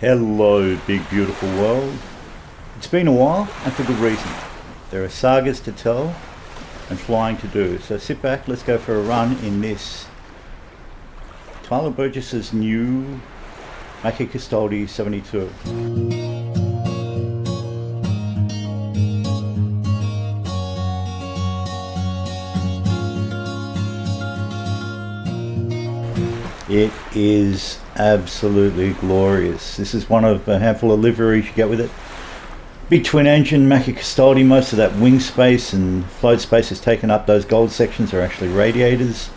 Hello, big beautiful world. It's been a while, and for good reason. There are sagas to tell and flying to do. So sit back, let's go for a run in this Tyler Burgess's new Macchi Castolid 72. It is absolutely glorious. This is one of a handful of liveries you get with it. Big twin engine Macchi Castolid. Most of that wing space and float space is taken up. Those gold sections are actually radiators.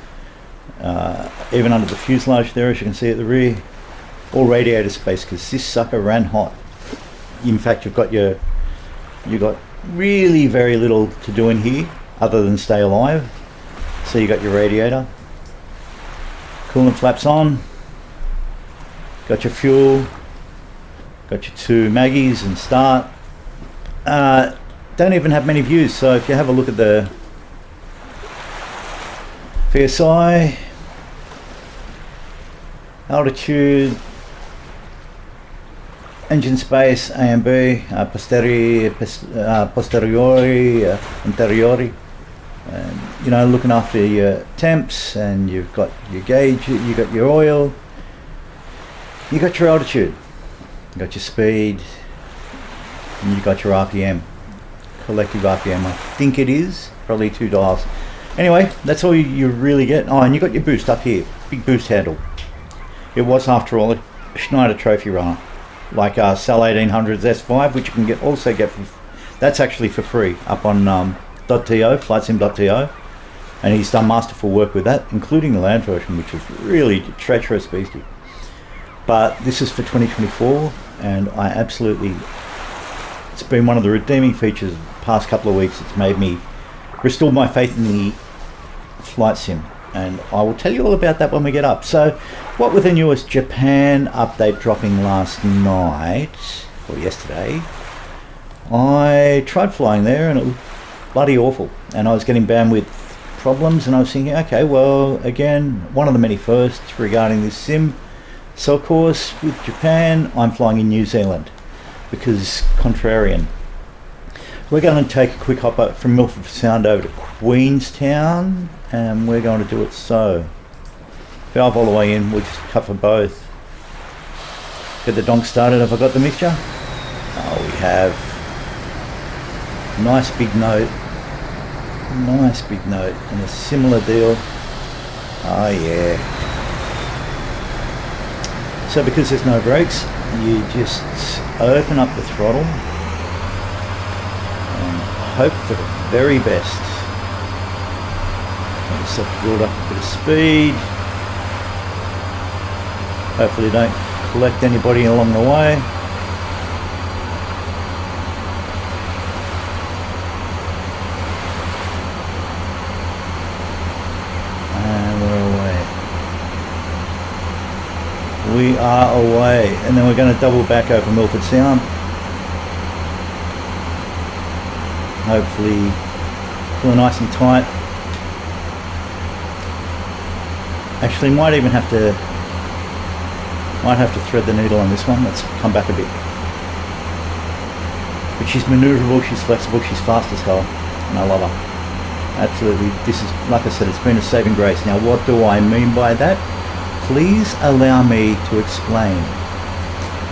Even under the fuselage there, as you can see at the rear, all radiator space, because this sucker ran hot. In fact, you've got really very little to do in here other than stay alive. So you got your radiator, coolant flaps on, got your fuel, got your two Maggies and start. Don't even have many views, so if you have a look at the VSI, altitude, engine space, A and B, posteriori, interiori, and looking after your temps, and you've got your gauge, you got your oil, you got your altitude, you got your speed, and you got your RPM, collective RPM. I think it is probably 2 dials. Anyway, that's all you really get. Oh, and you got your boost up here, big boost handle. It was, after all, a Schneider trophy runner, like Cell 1800's S5, which you can also get for, that's actually for free up on .to, flightsim.to, and he's done masterful work with that, including the land version, which is really treacherous beastie. But this is for 2024, and I absolutely, it's been one of the redeeming features of the past couple of weeks. It's made me restore my faith in the flight sim, and I will tell you all about that when we get up. So what with the newest Japan update dropping last night, or yesterday, I tried flying there and it was bloody awful, and I was getting bandwidth problems, and I was thinking, okay, well, again, one of the many firsts regarding this sim. So of course, with Japan, I'm flying in New Zealand, because contrarian. We're going to take a quick hop up from Milford Sound over to Queenstown, and we're going to do it so. Valve all the way in, we'll just cut for both. Get the donk started. Have I got the mixture? Oh, we have. Nice big note, and a similar deal. Oh yeah. So because there's no brakes, you just open up the throttle and hope for the very best. Let yourself build up a bit of speed. Hopefully don't collect anybody along the way. And we're away. We are away, and then we're going to double back over Milford Sound. Hopefully feel nice and tight. Actually might have to thread the needle on this one. Let's come back a bit. But she's maneuverable, she's flexible, she's fast as hell, and I love her. Absolutely. This is, like I said, it's been a saving grace. Now what do I mean by that? Please allow me to explain.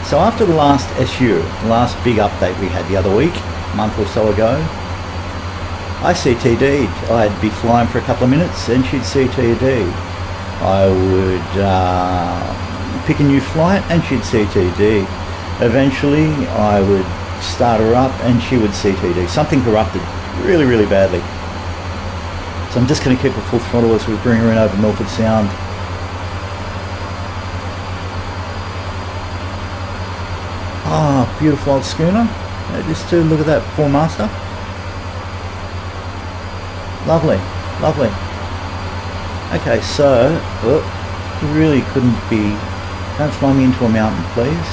So after the last SU, the last big update we had the other week, a month or so ago, I CTD'd. I'd be flying for a couple of minutes and she'd CTD. I would pick a new flight and she'd CTD. Eventually I would start her up and she would CTD. Something corrupted really, really badly. So I'm just going to keep her full throttle as we bring her in over Milford Sound. Ah, beautiful old schooner. Just to look at that four master. Lovely, lovely. Okay, so you really couldn't be. Don't fly me into a mountain, please.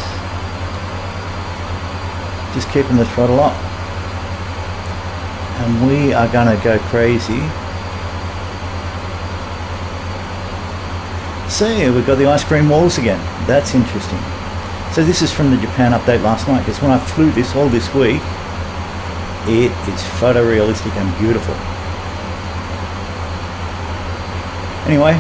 Just keeping the throttle up, and we are gonna go crazy. See, we've got the ice cream walls again. That's interesting. So this is from the Japan update last night, because when I flew this all this week, it is photorealistic and beautiful. Anyway,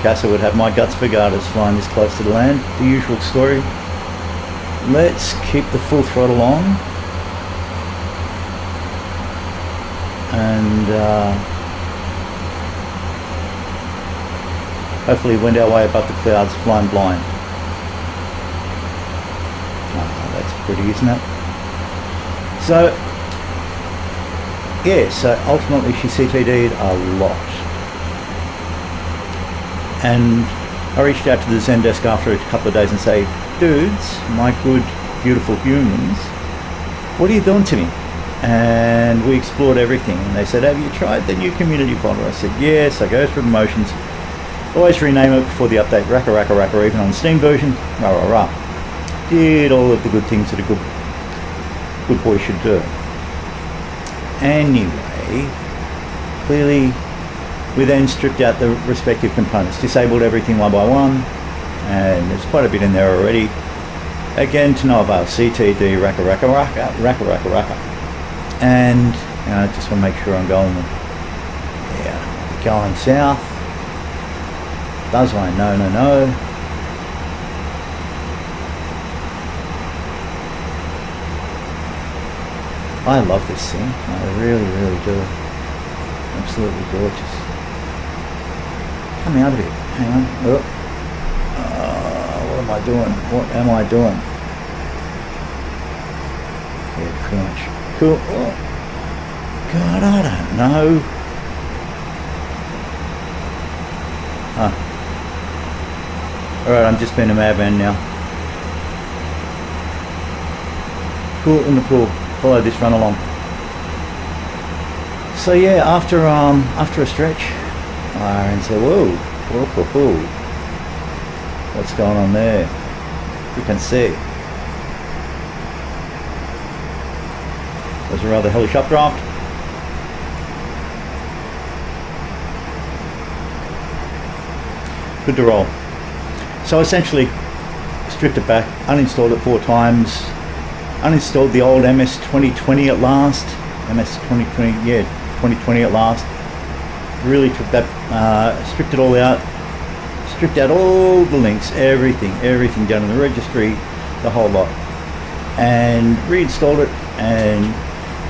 Casa would have my guts for garters flying this close to the land. The usual story. Let's keep the full throttle on. And hopefully wend our way above the clouds flying blind. Oh, that's pretty, isn't it? So, yeah, so ultimately she CTD'd a lot. And I reached out to the Zendesk after a couple of days and say, dudes, my good, beautiful humans, what are you doing to me? And we explored everything. And they said, have you tried the new community folder? I said, yes. I go through the motions. Always rename it before the update. Raka, raka, raka, even on the Steam version. Rah, rah, rah. Did all of the good things that a good boy should do. Anyway, clearly we then stripped out the respective components, disabled everything one by one, and there's quite a bit in there already. Again, to no avail. CTD, raka, raka, raka, raka, raka, raka. And I just want to make sure I'm going south. Does I? No, no, no. I love this thing. I really, really do. Absolutely gorgeous. Come out of it. Hang on. Oh. What am I doing? What am I doing? Yeah, pretty much. Cool. Oh. God, I don't know. Alright, I'm just being a madman now. Cool, in the pool. Follow this, run along. So yeah, after a stretch, I said, whoa, whoa, whoa, whoa. What's going on there? You can see. There's a rather hellish updraft. Good to roll. So essentially, stripped it back, uninstalled it 4 times, uninstalled the old MS2020 at last, MS2020, yeah, 2020 at last. Really took that, stripped it all out, stripped out all the links, everything down in the registry, the whole lot, and reinstalled it, and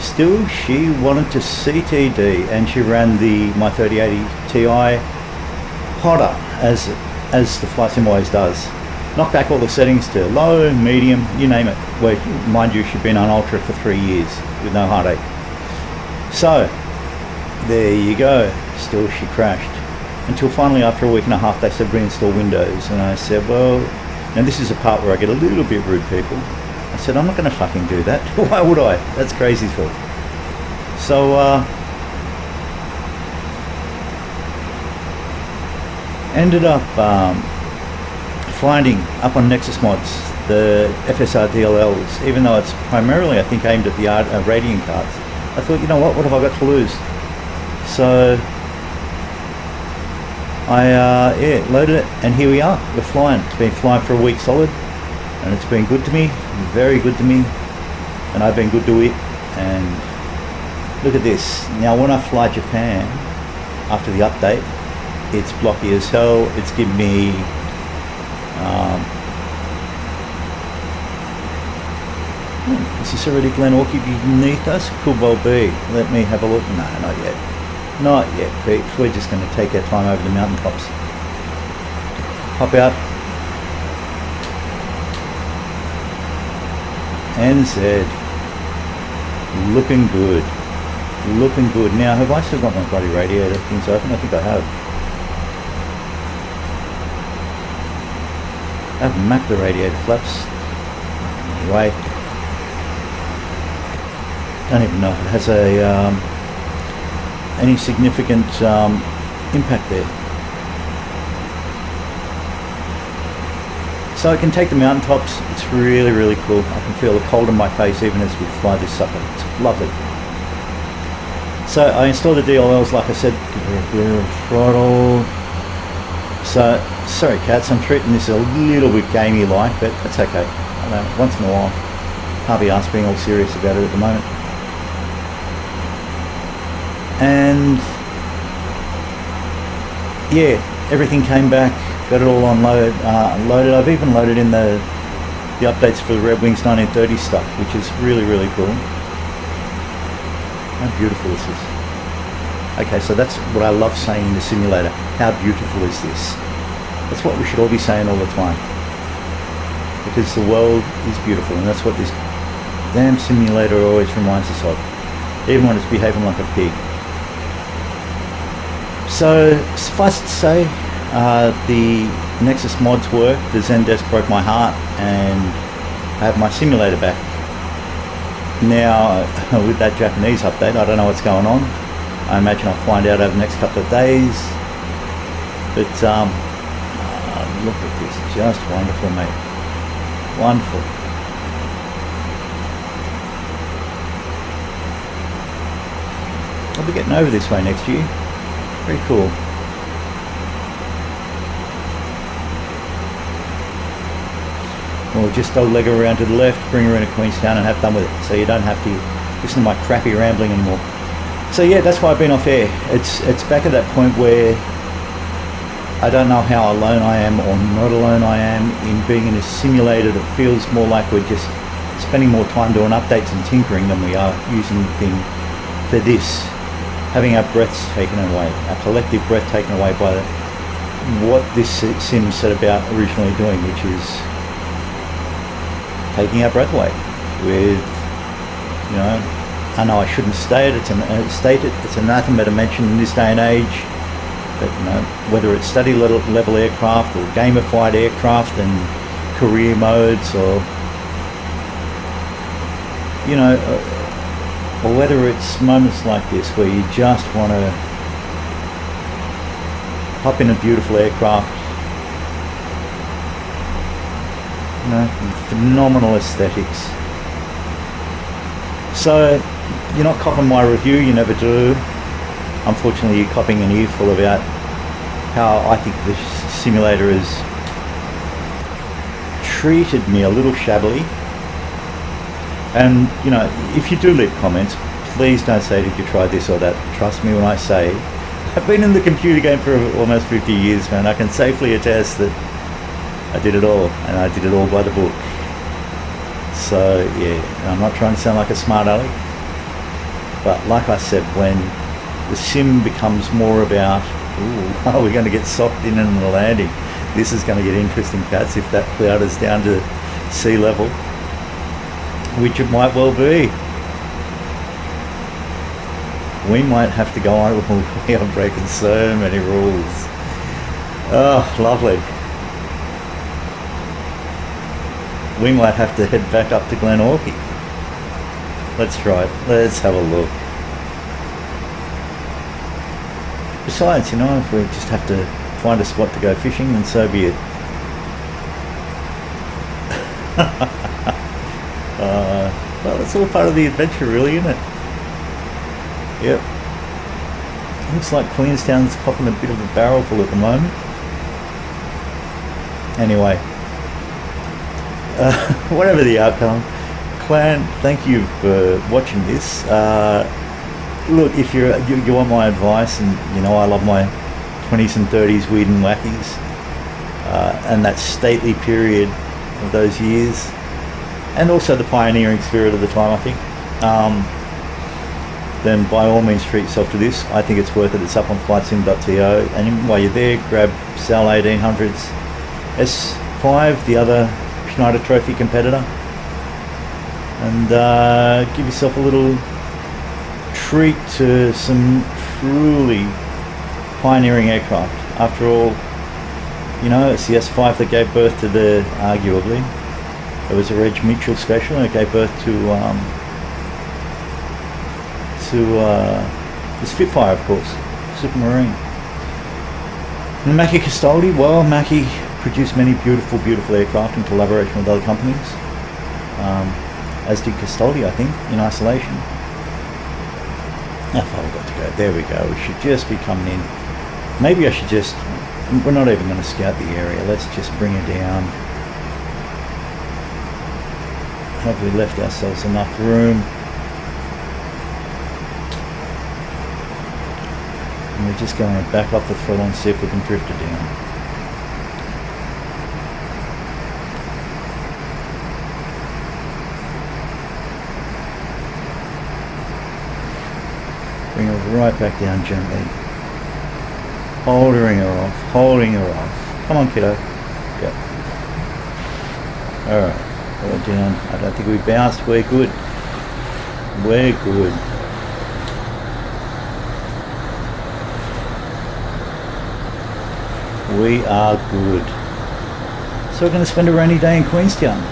still she wanted to CTD, and she ran my 3080 Ti hotter as the flight sim always does. Knocked back all the settings to low, medium, you name it. Where, mind you, she'd been on ultra for 3 years with no heartache. So there you go. Still she crashed. Until finally after a week and a half they said reinstall Windows, and I said, well, now this is a part where I get a little bit rude, people. I said, I'm not going to fucking do that. Why would I? That's crazy talk. So ended up finding up on Nexus Mods the FSR DLLs, even though it's primarily I think aimed at the Radiant cards. I thought, you know what have I got to lose? So I loaded it, and here we are, we're flying. It's been flying for a week solid, and it's been good to me, very good to me, and I've been good to it. And look at this. Now when I fly Japan after the update, it's blocky as hell. It's giving me is this already Glen Orchid beneath us? Could well be. Let me have a look. No, not yet. Not yet, peeps. We're just going to take our time over the mountain tops. Hop out. NZ. Looking good. Looking good. Now, have I still got my bloody radiator things open? I think I have. I've mapped the radiator flaps. Anyway. Don't even know if it has any significant impact there. So I can take the mountaintops. It's really, really cool. I can feel the cold in my face even as we fly this sucker. It's lovely. So I installed the DLLs, like I said, give her a bit of throttle. So, sorry cats, I'm treating this a little bit gamey like, but that's okay. I know, once in a while. Can't be asked being all serious about it at the moment. And yeah, everything came back, got it all on loaded. I've even loaded in the updates for the Red Wings 1930 stuff, which is really, really cool. How beautiful this is. Okay, so that's what I love saying in the simulator. How beautiful is this? That's what we should all be saying all the time. Because the world is beautiful, and that's what this damn simulator always reminds us of. Even when it's behaving like a pig. So, suffice to say, the Nexus mods work. The Zendesk broke my heart, and I have my simulator back. Now, with that Japanese update, I don't know what's going on. I imagine I'll find out over the next couple of days. But look at this, just wonderful, mate. Wonderful. I'll be getting over this way next year. Very cool. Or just I'll leg her around to the left, bring her into Queenstown and have done with it. So you don't have to listen to my crappy rambling anymore. So yeah, that's why I've been off air. It's back at that point where I don't know how alone I am or not alone I am in being in a simulator that feels more like we're just spending more time doing updates and tinkering than we are using the thing for this. Having our breaths taken away, our collective breath taken away by what this sim set about originally doing, which is taking our breath away with, you know, I know I shouldn't state it, it's anathema to mention in this day and age, but you know, whether it's study level aircraft or gamified aircraft and career modes, or you know, or whether it's moments like this where you just want to hop in a beautiful aircraft, you know, phenomenal aesthetics. So you're not copping my review, you never do. Unfortunately, you're copping an earful about how I think the simulator has treated me a little shabbily. And you know, if you do leave comments, please don't say did you try this or that. Trust me when I say I've been in the computer game for almost 50 years, man. I can safely attest that I did it all, and I did it all by the book. So yeah, I'm not trying to sound like a smart aleck, but like I said, when the sim becomes more about, ooh, are we going to get socked in the landing? This is going to get interesting, cats, if that cloud is down to sea level, which it might well be. We might have to go on. We are breaking so many rules. Oh, lovely. We might have to head back up to Glen Orchy. Let's try it. Let's have a look. Besides, you know, if we just have to find a spot to go fishing, then so be it. Well, it's all part of the adventure, really, isn't it? Yep. Looks like Queenstown's popping a bit of a barrel full at the moment. Anyway, whatever the outcome, clan, thank you for watching this. Look, if you want my advice, and you know I love my 20s and 30s weird and wackies, and that stately period of those years, and also the pioneering spirit of the time, I think, then by all means treat yourself to this. I think it's worth it. It's up on flightsim.to, and while you're there, grab Sal 1800's S5, the other Schneider Trophy competitor, and give yourself a little treat to some truly pioneering aircraft. After all, you know, it's the S5 that gave birth to the, arguably, it was a Reg Mitchell special, and it gave birth to the Spitfire, of course, Supermarine. And Macchi Castolid, well, Macchi produced many beautiful aircraft in collaboration with other companies, as did Castolid, I think, in isolation. How far we've got to go? There we go. We should just be coming in. Maybe I should just... We're not even going to scout the area. Let's just bring her down. Have we left ourselves enough room? And we're just going to back off the throttle and see if we can drift it down. Bring her right back down gently. Holding her off, holding her off. Come on, kiddo. Yep. Alright, we're down. I don't think we bounced. We're good. We're good. We are good. So we're going to spend a rainy day in Queenstown.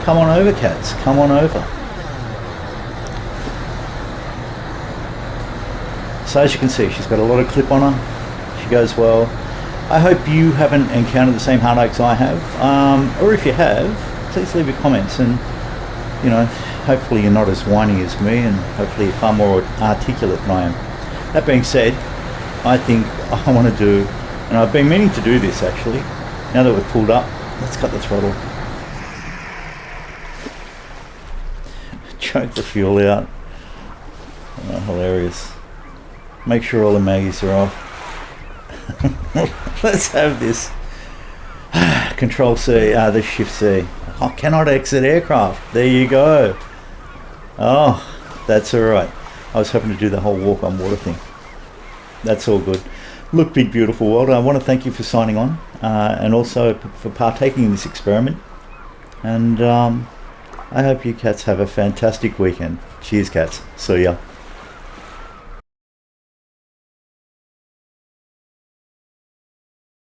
Come on over, cats. Come on over. So as you can see, she's got a lot of clip on her. She goes well. I hope you haven't encountered the same heartaches I have. Or if you have, please leave your comments, and you know, hopefully you're not as whiny as me, and hopefully you're far more articulate than I am. That being said, I think I want to do, and I've been meaning to do this actually, now that we've pulled up, let's cut the throttle. Choke the fuel out. Oh, hilarious. Make sure all the maggies are off. Let's have this. Control C, the Shift C. I cannot exit aircraft. There you go. Oh, that's alright. I was hoping to do the whole walk on water thing. That's all good. Look, big beautiful world, I want to thank you for signing on, and also for partaking in this experiment. And I hope you cats have a fantastic weekend. Cheers, cats. See ya.